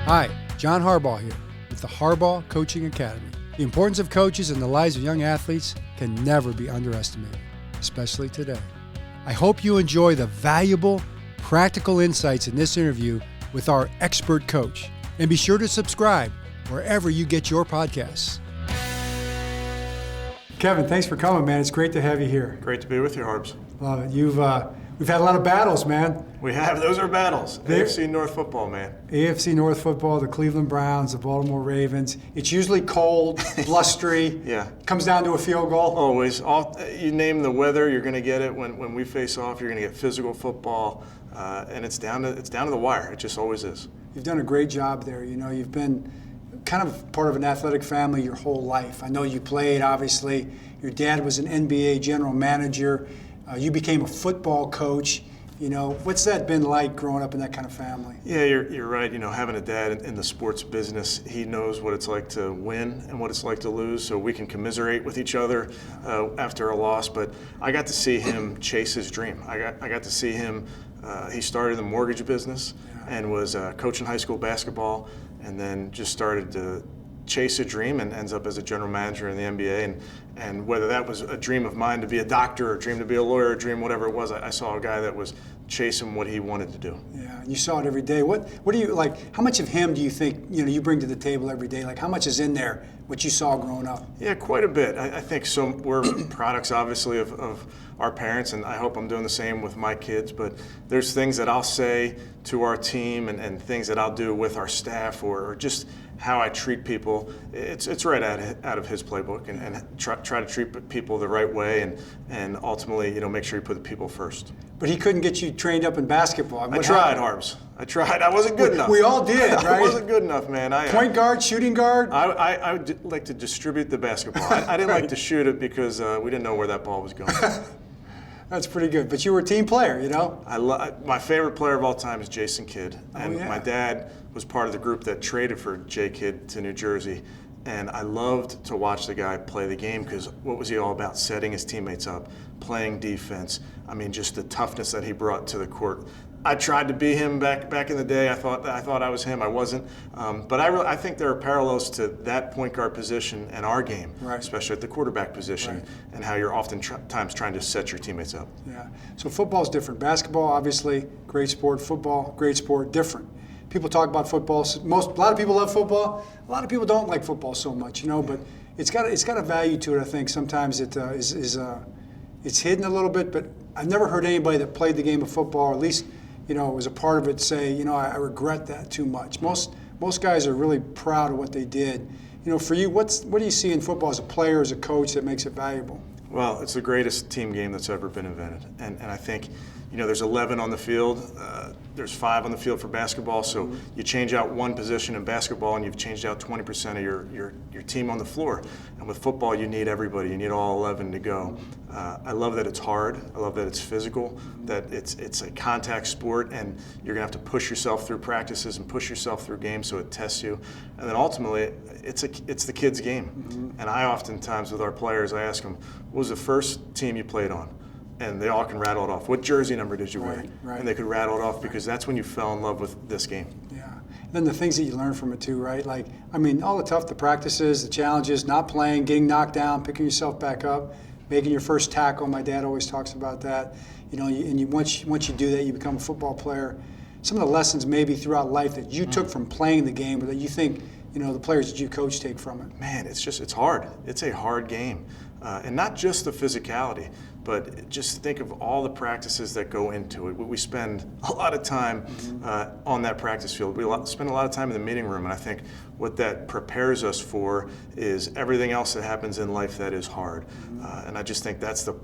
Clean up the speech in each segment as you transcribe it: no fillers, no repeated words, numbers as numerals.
Hi, John Harbaugh here with the Harbaugh Coaching Academy. The importance of coaches in the lives of young athletes can never be underestimated, especially today. I hope you enjoy the valuable, practical insights in this interview with our expert coach. And be sure to subscribe wherever you get your podcasts. Kevin, thanks for coming, man. It's great to have you here. Great to be with you, Harbs. Love it. We've had a lot of battles, man. We have. Those are battles. AFC North football, man. AFC North football, the Cleveland Browns, the Baltimore Ravens. It's usually cold, blustery. Yeah. Comes down to a field goal. Always. You name the weather, you're going to get it. When we face off, you're going to get physical football, and it's down to the wire. It just always is. You've done a great job there. You know, you've been kind of part of an athletic family your whole life. I know you played, obviously. Your dad was an NBA general manager. You became a football coach. You know, what's that been like growing up in that kind of family? Yeah, you're right. You know, having a dad in the sports business, he knows what it's like to win and what it's like to lose, so we can commiserate with each other after a loss. But I got to see him chase his dream. I got to see him. He started in the mortgage business and was coaching high school basketball, and then just started to chase a dream and ends up as a general manager in the NBA. And whether that was a dream of mine to be a doctor, or a dream to be a lawyer, a dream whatever it was, I saw a guy that was chasing what he wanted to do. Yeah, you saw it every day. What do you like? How much of him do you think you bring to the table every day? Like, how much is in there what you saw growing up? Yeah, quite a bit. I think we're products, obviously, of our parents, and I hope I'm doing the same with my kids. But there's things that I'll say to our team and things that I'll do with our staff or just how I treat people. It's right out of his playbook, and try to treat people the right way, and ultimately, make sure you put the people first. But he couldn't get you trained up in basketball. I tried, Harbs. I tried. I wasn't good enough. We all did, right? I wasn't good enough, man. Point guard, shooting guard? I would like to distribute the basketball. I didn't like to shoot it because we didn't know where that ball was going. That's pretty good. But you were a team player, you know? My favorite player of all time is Jason Kidd. And yeah. My dad was part of the group that traded for J. Kidd to New Jersey. And I loved to watch the guy play the game because what was he all about? Setting his teammates up, playing defense. I mean, just the toughness that he brought to the court. I tried to be him back in the day. I thought I was him. I wasn't. But I think there are parallels to that point guard position and our game, right, especially at the quarterback position, right, and how you're oftentimes trying to set your teammates up. Yeah. So football's different. Basketball, obviously, great sport. Football, great sport, different. People talk about football. A lot of people love football. A lot of people don't like football so much, but it's got a value to it. I think sometimes it it's hidden a little bit. But I've never heard anybody that played the game of football, or at least was a part of it, say, I regret that too much. Most guys are really proud of what they did. For you, what do you see in football as a player, as a coach, that makes it valuable? Well, it's the greatest team game that's ever been invented, and I think there's 11 on the field. There's 5 on the field for basketball. So you change out one position in basketball, and you've changed out 20% of your team on the floor. And with football, you need everybody. You need all 11 to go. I love that it's hard. I love that it's physical. That it's a contact sport, and you're gonna have to push yourself through practices and push yourself through games, so it tests you. And then ultimately, it's the kid's game. Mm-hmm. And I oftentimes with our players, I ask them, "What was the first team you played on?" And they all can rattle it off. What jersey number did you wear? Right. And they could rattle it off because that's when you fell in love with this game. Yeah. And then the things that you learn from it too, right? Like, all the practices, the challenges, not playing, getting knocked down, picking yourself back up, making your first tackle. My dad always talks about that. Once you do that, you become a football player. Some of the lessons maybe throughout life that you took from playing the game, or that you think, the players that you coach take from it. Man, it's hard. It's a hard game. And not just the physicality, but just think of all the practices that go into it. We spend a lot of time on that practice field. We spend a lot of time in the meeting room, and I think what that prepares us for is everything else that happens in life that is hard. And I just think that's the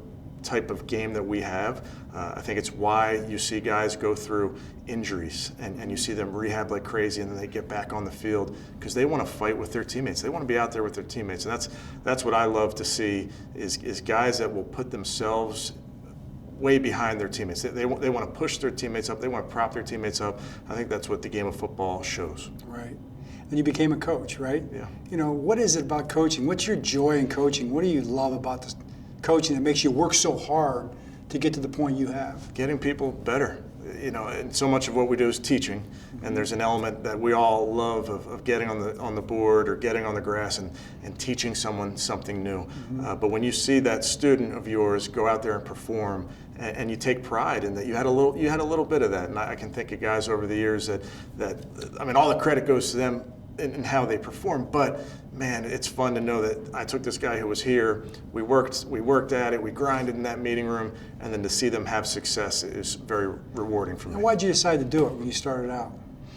type of game that we have. I think it's why you see guys go through injuries and you see them rehab like crazy, and then they get back on the field because they want to fight with their teammates. They want to be out there with their teammates, and that's what I love to see is guys that will put themselves way behind their teammates. They want to push their teammates up. They want to prop their teammates up. I think that's what the game of football shows. Right. And you became a coach, right? Yeah. What is it about coaching? What's your joy in coaching? What do you love about coaching that makes you work so hard to get to the point you have? Getting people better. And so much of what we do is teaching, and there's an element that we all love of getting on the board or getting on the grass and teaching someone something new. But when you see that student of yours go out there and perform, and you take pride in that, you had a little bit of that, and I can think of guys over the years that all the credit goes to them in how they perform, but man, it's fun to know that I took this guy who was here, we worked at it, we grinded in that meeting room, and then to see them have success is very rewarding for me. And why'd you decide to do it when you started out?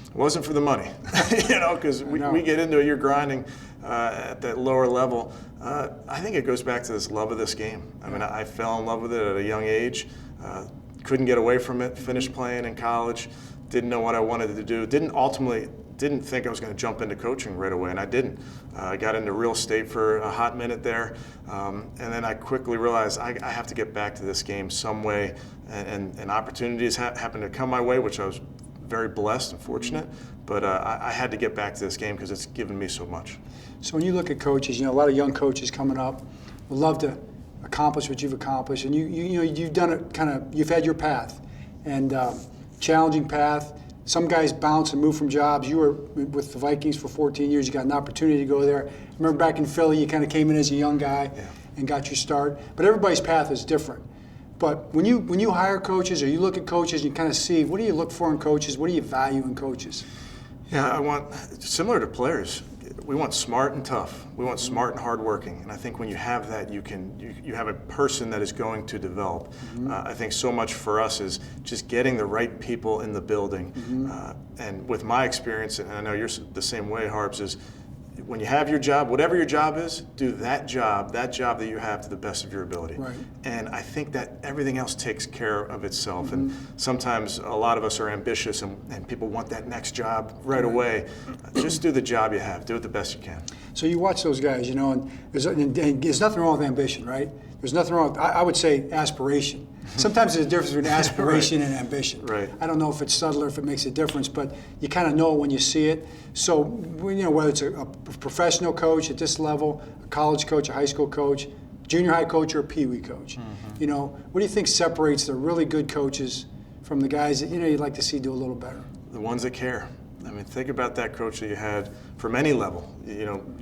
It wasn't for the money, because we get into it, you're grinding at that lower level. I think it goes back to this love of this game. I fell in love with it at a young age, couldn't get away from it, finished playing in college, didn't know what I wanted to do, didn't think I was going to jump into coaching right away, and I didn't. I got into real estate for a hot minute there, and then I quickly realized I have to get back to this game some way, and opportunities happened to come my way, which I was very blessed and fortunate, but I had to get back to this game because it's given me so much. So when you look at coaches, a lot of young coaches coming up would love to accomplish what you've accomplished, and you've done it you've had your path, and challenging path. Some guys bounce and move from jobs. You were with the Vikings for 14 years. You got an opportunity to go there. I remember back in Philly, you kind of came in as a young guy and got your start. But everybody's path is different. But when you hire coaches or you look at coaches, you kind of see, what do you look for in coaches? What do you value in coaches? Yeah, I want, similar to players, we want smart and tough. We want smart and hardworking. And I think when you have that, you have a person that is going to develop. I think so much for us is just getting the right people in the building. And with my experience, and I know you're the same way, Harbs, is when you have your job, whatever your job is, do that job that you have to the best of your ability. Right. And I think that everything else takes care of itself. And sometimes a lot of us are ambitious and people want that next job right away. Just do the job you have. Do it the best you can. So you watch those guys, and there's nothing wrong with ambition, right? There's nothing wrong with, I would say, aspiration. Sometimes there's a difference between aspiration and ambition. Right. I don't know if it's subtle or if it makes a difference, but you kind of know it when you see it. So, whether it's a professional coach at this level, a college coach, a high school coach, junior high coach, or a pee wee coach, what do you think separates the really good coaches from the guys that you'd like to see do a little better? The ones that care. Think about that coach that you had from any level,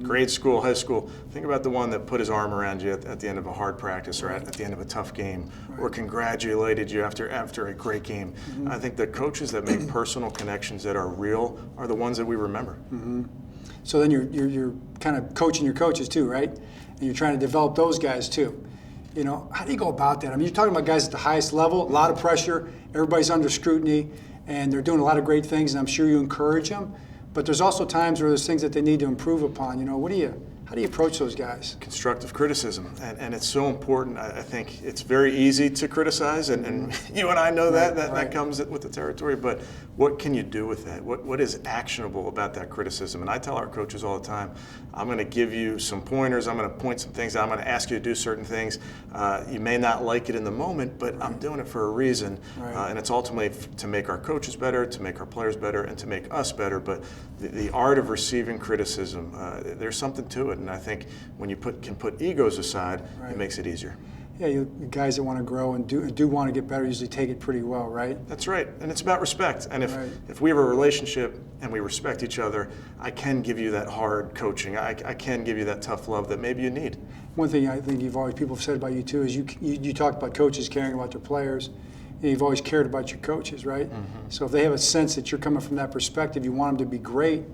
grade school, high school. Think about the one that put his arm around you at the end of a hard practice or at the end of a tough game, or congratulated you after a great game. I think the coaches that make personal connections that are real are the ones that we remember. So then you're kind of coaching your coaches too, right? And you're trying to develop those guys too. How do you go about that? You're talking about guys at the highest level, a lot of pressure, everybody's under scrutiny, and they're doing a lot of great things, and I'm sure you encourage them. But there's also times where there's things that they need to improve upon. How do you approach those guys? Constructive criticism, and it's so important. I think it's very easy to criticize, and you and I know that comes with the territory, but what can you do with that? What is actionable about that criticism? And I tell our coaches all the time, I'm going to give you some pointers, I'm going to point some things out, I'm going to ask you to do certain things. You may not like it in the moment, but I'm doing it for a reason, and it's ultimately to make our coaches better, to make our players better, and to make us better. But the art of receiving criticism, there's something to it. And I think when you can put egos aside, it makes it easier. Yeah, you guys that want to grow and do want to get better usually take it pretty well, right? That's right, and it's about respect. And if we have a relationship and we respect each other, I can give you that hard coaching. I can give you that tough love that maybe you need. One thing I think people have said about you too is you talk about coaches caring about their players. You've always cared about your coaches, right? So if they have a sense that you're coming from that perspective, you want them to be great,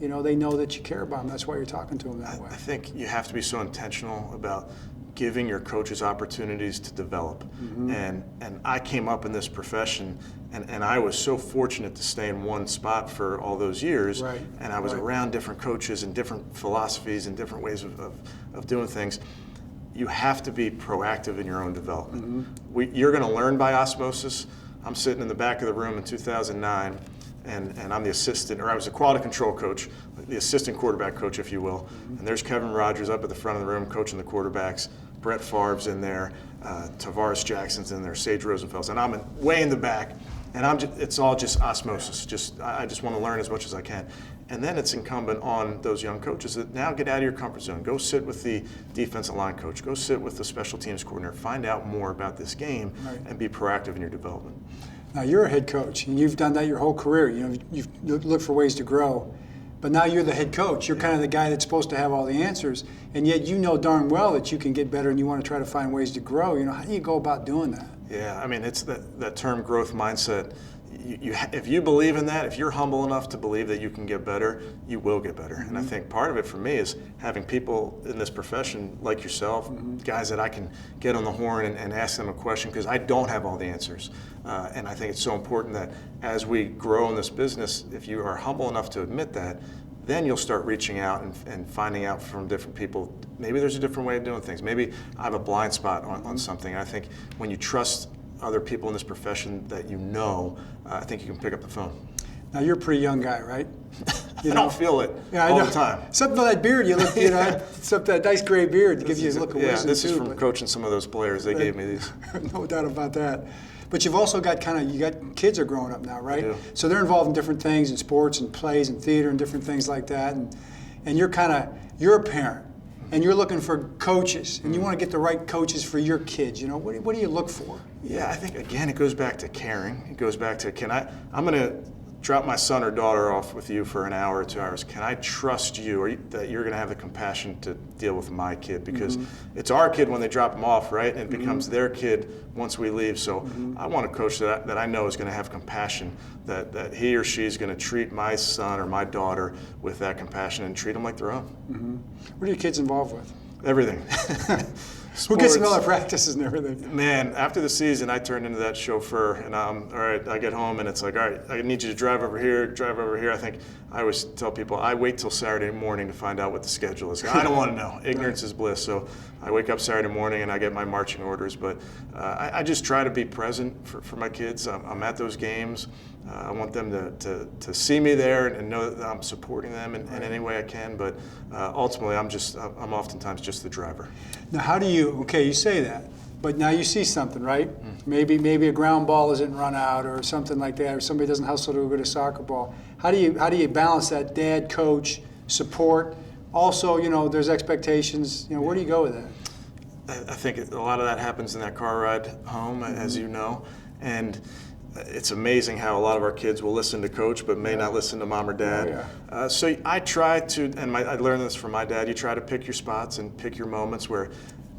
they know that you care about them. That's why you're talking to them that way. I think you have to be so intentional about giving your coaches opportunities to develop. And I came up in this profession, and I was so fortunate to stay in one spot for all those years. And I was around different coaches and different philosophies and different ways of doing things. You have to be proactive in your own development. You're going to learn by osmosis. I'm sitting in the back of the room in 2009, and I'm the assistant, or I was a quality control coach, the assistant quarterback coach, if you will. And there's Kevin Rogers up at the front of the room coaching the quarterbacks. Brett Favre's in there, Tavares Jackson's in there, Sage Rosenfeld's, and I'm way in the back. And it's all just osmosis. I just want to learn as much as I can. And then it's incumbent on those young coaches that now get out of your comfort zone. Go sit with the defensive line coach. Go sit with the special teams coordinator. Find out more about this game and be proactive in your development. Now you're a head coach, and you've done that your whole career. You know, you've looked for ways to grow, but now you're the head coach. You're kind of the guy that's supposed to have all the answers, and yet you know darn well that you can get better, and you want to try to find ways to grow. You know, how do you go about doing that? Yeah, I mean, it's that term growth mindset. If you believe in that, if you're humble enough to believe that you can get better, you will get better. And I think part of it for me is having people in this profession like yourself, guys that I can get on the horn and ask them a question, because I don't have all the answers. And I think it's so important that as we grow in this business, if you are humble enough to admit that, then you'll start reaching out and finding out from different people, maybe there's a different way of doing things. Maybe I have a blind spot on something. And I think when you trust other people in this profession that you know, I think you can pick up the phone. Now you're a pretty young guy, right? I don't feel it all the time. Something like that beard, you look, you know, something that nice gray beard gives you a look of wisdom. Yeah, this is from coaching some of those players. They gave me these. No doubt about that. But you've also got you got kids are growing up now, right? I do. So they're involved in different things, in sports and plays and theater and different things like that. And you're you're a parent, and you're looking for coaches, and you want to get the right coaches for your kids. You know, what do you look for? Yeah, I think, again, it goes back to caring. It goes back to, I'm going to drop my son or daughter off with you for an hour or 2 hours. Can I trust you, that you're going to have the compassion to deal with my kid? Because it's our kid when they drop them off, right? And it becomes their kid once we leave. So I want a coach that I know is going to have compassion, that he or she is going to treat my son or my daughter with that compassion and treat them like their own. What are your kids involved with? Everything. Who gets them all their practices and everything? Man, after the season, I turned into that chauffeur, and all right, I get home, and it's like, all right, I need you to drive over here, drive over here. I think I always tell people, I wait till Saturday morning to find out what the schedule is. I don't want to know. Ignorance is bliss. So I wake up Saturday morning, and I get my marching orders. But I just try to be present for my kids. I'm at those games. I want them to see me there and know that I'm supporting them in any way I can. But ultimately, I'm oftentimes just the driver. Now, how do you say that, but now you see something, right? Maybe a ground ball isn't run out or something like that, or somebody doesn't hustle to go get a soccer ball. How do you balance that dad, coach, support? Also, you know, there's expectations. You know, where do you go with that? I think a lot of that happens in that car ride home, as you know, and it's amazing how a lot of our kids will listen to coach but may not listen to mom or dad. Oh, yeah. So I try to, and I learned this from my dad, you try to pick your spots and pick your moments where,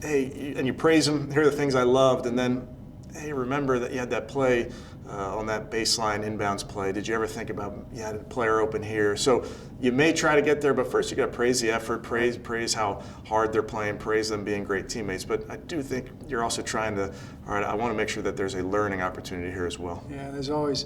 hey, and you praise them, here are the things I loved, and then, hey, remember that you had that play on that baseline inbounds play. Did you ever think about, you had a player open here? So you may try to get there, but first you got to praise the effort, praise how hard they're playing, praise them being great teammates. But I do think you're also trying to, all right, I want to make sure that there's a learning opportunity here as well. Yeah, there's always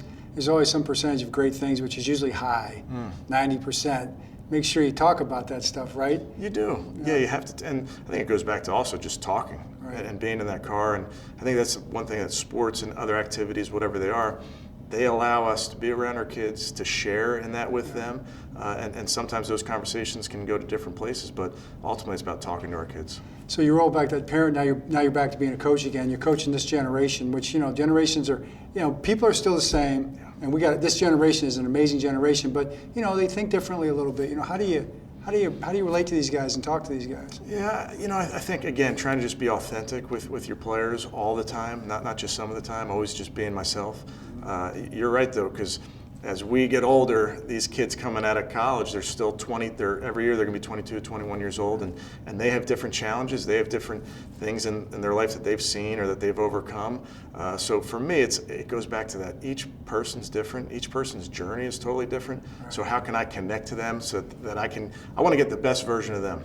some percentage of great things, which is usually high, 90%. Make sure you talk about that stuff, right? You do. Yeah, you have to. And I think it goes back to also just talking and being in that car. And I think that's one thing that sports and other activities, whatever they are, they allow us to be around our kids, to share in that with them. And sometimes those conversations can go to different places, but ultimately it's about talking to our kids. So you roll back that parent, now you're back to being a coach again. You're coaching this generation, which, you know, generations are, you know, people are still the same. And this generation is an amazing generation, but, you know, they think differently a little bit. You know, how do you relate to these guys and talk to these guys? Yeah, you know, I think, again, trying to just be authentic with your players all the time, not just some of the time, always just being myself. You're right, though, because as we get older, these kids coming out of college, they're still 20, every year they're going to be 22, 21 years old, and they have different challenges. They have different things in their life that they've seen or that they've overcome. So for me, it goes back to that. Each person's different. Each person's journey is totally different. Right. So how can I connect to them so that I want to get the best version of them.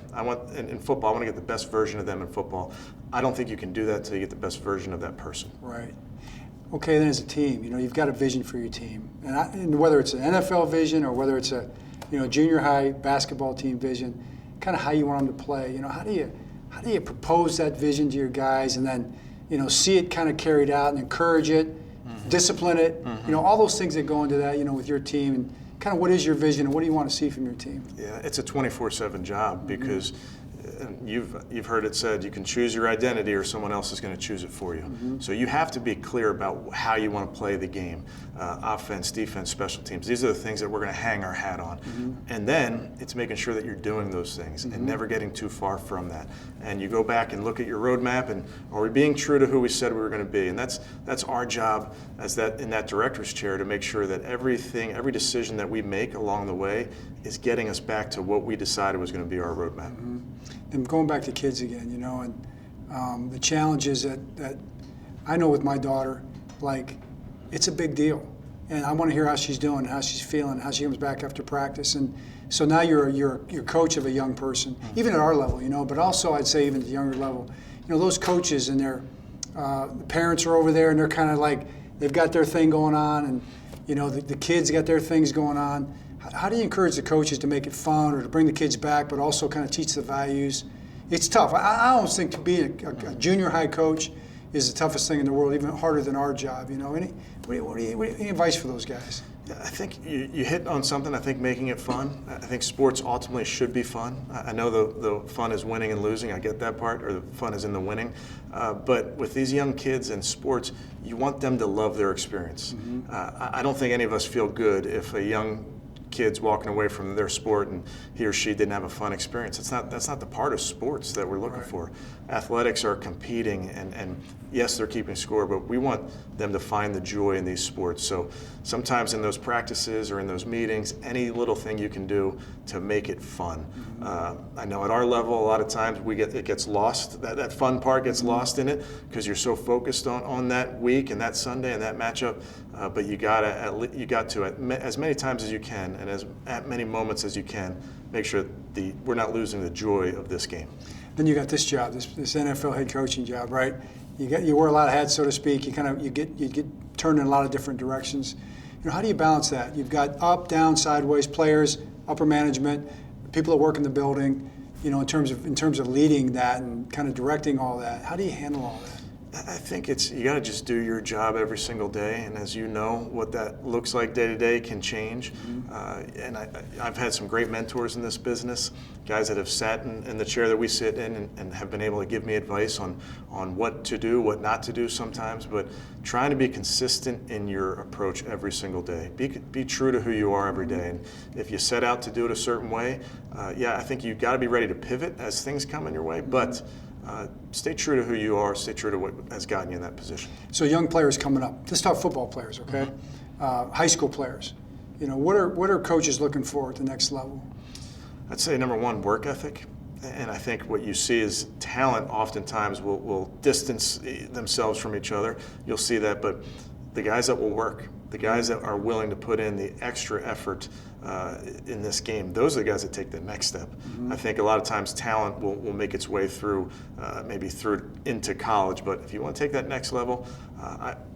In football, I want to get the best version of them in football. I don't think you can do that until you get the best version of that person. Right. Okay, then as a team, you know, you've got a vision for your team, and whether it's an NFL vision or whether it's a, you know, junior high basketball team vision, kind of how you want them to play. You know, how do you propose that vision to your guys, and then, you know, see it kind of carried out and encourage it, discipline it, you know, all those things that go into that, you know, with your team, and kind of what is your vision and what do you want to see from your team? Yeah, it's a 24/7 job because and you've heard it said, you can choose your identity or someone else is going to choose it for you. So you have to be clear about how you want to play the game. Offense, defense, special teams. These are the things that we're going to hang our hat on. And then it's making sure that you're doing those things and never getting too far from that. And you go back and look at your roadmap, and are we being true to who we said we were going to be? And that's our job as in that director's chair, to make sure that every decision that we make along the way is getting us back to what we decided was going to be our roadmap. And going back to kids again, and the challenges that I know with my daughter, like, it's a big deal. And I want to hear how she's doing, how she's feeling, how she comes back after practice. And so now you're coach of a young person, even at our level, but also I'd say even at the younger level. Those coaches and their the parents are over there and they're kind of like, they've got their thing going on, and the kids got their things going on. How do you encourage the coaches to make it fun or to bring the kids back, but also kind of teach the values? It's tough. I almost think to be a junior high coach is the toughest thing in the world, even harder than our job. Any advice for those guys? I think you hit on something. I think making it fun. I think sports ultimately should be fun. I know the fun is winning and losing. I get that part, or the fun is in the winning. But with these young kids in sports, you want them to love their experience. I don't think any of us feel good if a young kid's walking away from their sport and he or she didn't have a fun experience. That's not the part of sports that we're looking for. Athletics are competing, and yes, they're keeping score, but we want them to find the joy in these sports. So sometimes in those practices or in those meetings, any little thing you can do to make it fun. I know at our level, a lot of times it gets lost. That fun part gets lost in it because you're so focused on that week and that Sunday and that matchup. But you got to as many times as you can, and at many moments as you can, make sure we're not losing the joy of this game. Then you got this job, this NFL head coaching job, right? You wear a lot of hats, so to speak. You get turned in a lot of different directions. How do you balance that? You've got up, down, sideways players, upper management, people that work in the building. In terms of leading that and kind of directing all that. How do you handle all that? I think you got to just do your job every single day, and as you know, what that looks like day to day can change. And I've had some great mentors in this business, guys that have sat in the chair that we sit in and have been able to give me advice on what to do, what not to do sometimes, but trying to be consistent in your approach every single day. Be true to who you are every day, and if you set out to do it a certain way, I think you've got to be ready to pivot as things come in your way, but stay true to who you are, stay true to what has gotten you in that position. So young players coming up, let's talk football players, okay? High school players. What are coaches looking for at the next level? I'd say number one, work ethic. And I think what you see is talent oftentimes will distance themselves from each other. You'll see that, but the guys that will work, the guys that are willing to put in the extra effort in this game, those are the guys that take the next step. I think a lot of times talent will make its way through, maybe through into college, but if you want to take that next level,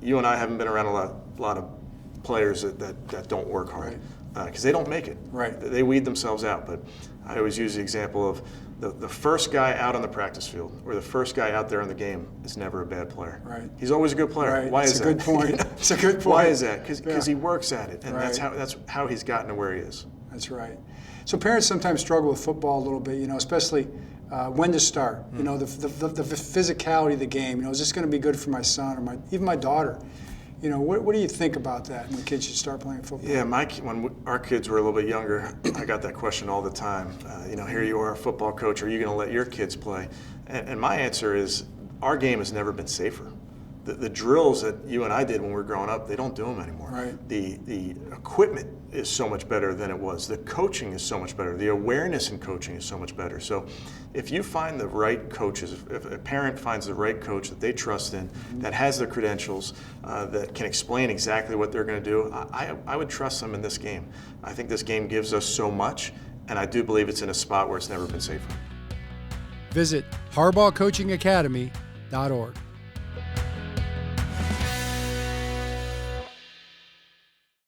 you and I haven't been around a lot of players that don't work hard because they don't make it. Right. They weed themselves out, but I always use the example of the first guy out on the practice field or the first guy out there in the game is never a bad player. Right. He's always a good player. Right. Why is that? That's a good point. It's a good point. Why is that? Because he works at it, and Right. that's how he's gotten to where he is. That's right. So parents sometimes struggle with football a little bit, especially when to start. The physicality of the game. Is this going to be good for my son or even my daughter? What do you think about that when kids should start playing football? Yeah, when our kids were a little bit younger, I got that question all the time. Here you are, a football coach. Are you going to let your kids play? And my answer is, our game has never been safer. The drills that you and I did when we were growing up, they don't do them anymore. Right. The equipment is so much better than it was. The coaching is so much better. The awareness in coaching is so much better. So if you find the right coaches, if a parent finds the right coach that they trust in, that has the credentials, that can explain exactly what they're going to do, I would trust them in this game. I think this game gives us so much, and I do believe it's in a spot where it's never been safer. Visit HarbaughCoachingAcademy.org.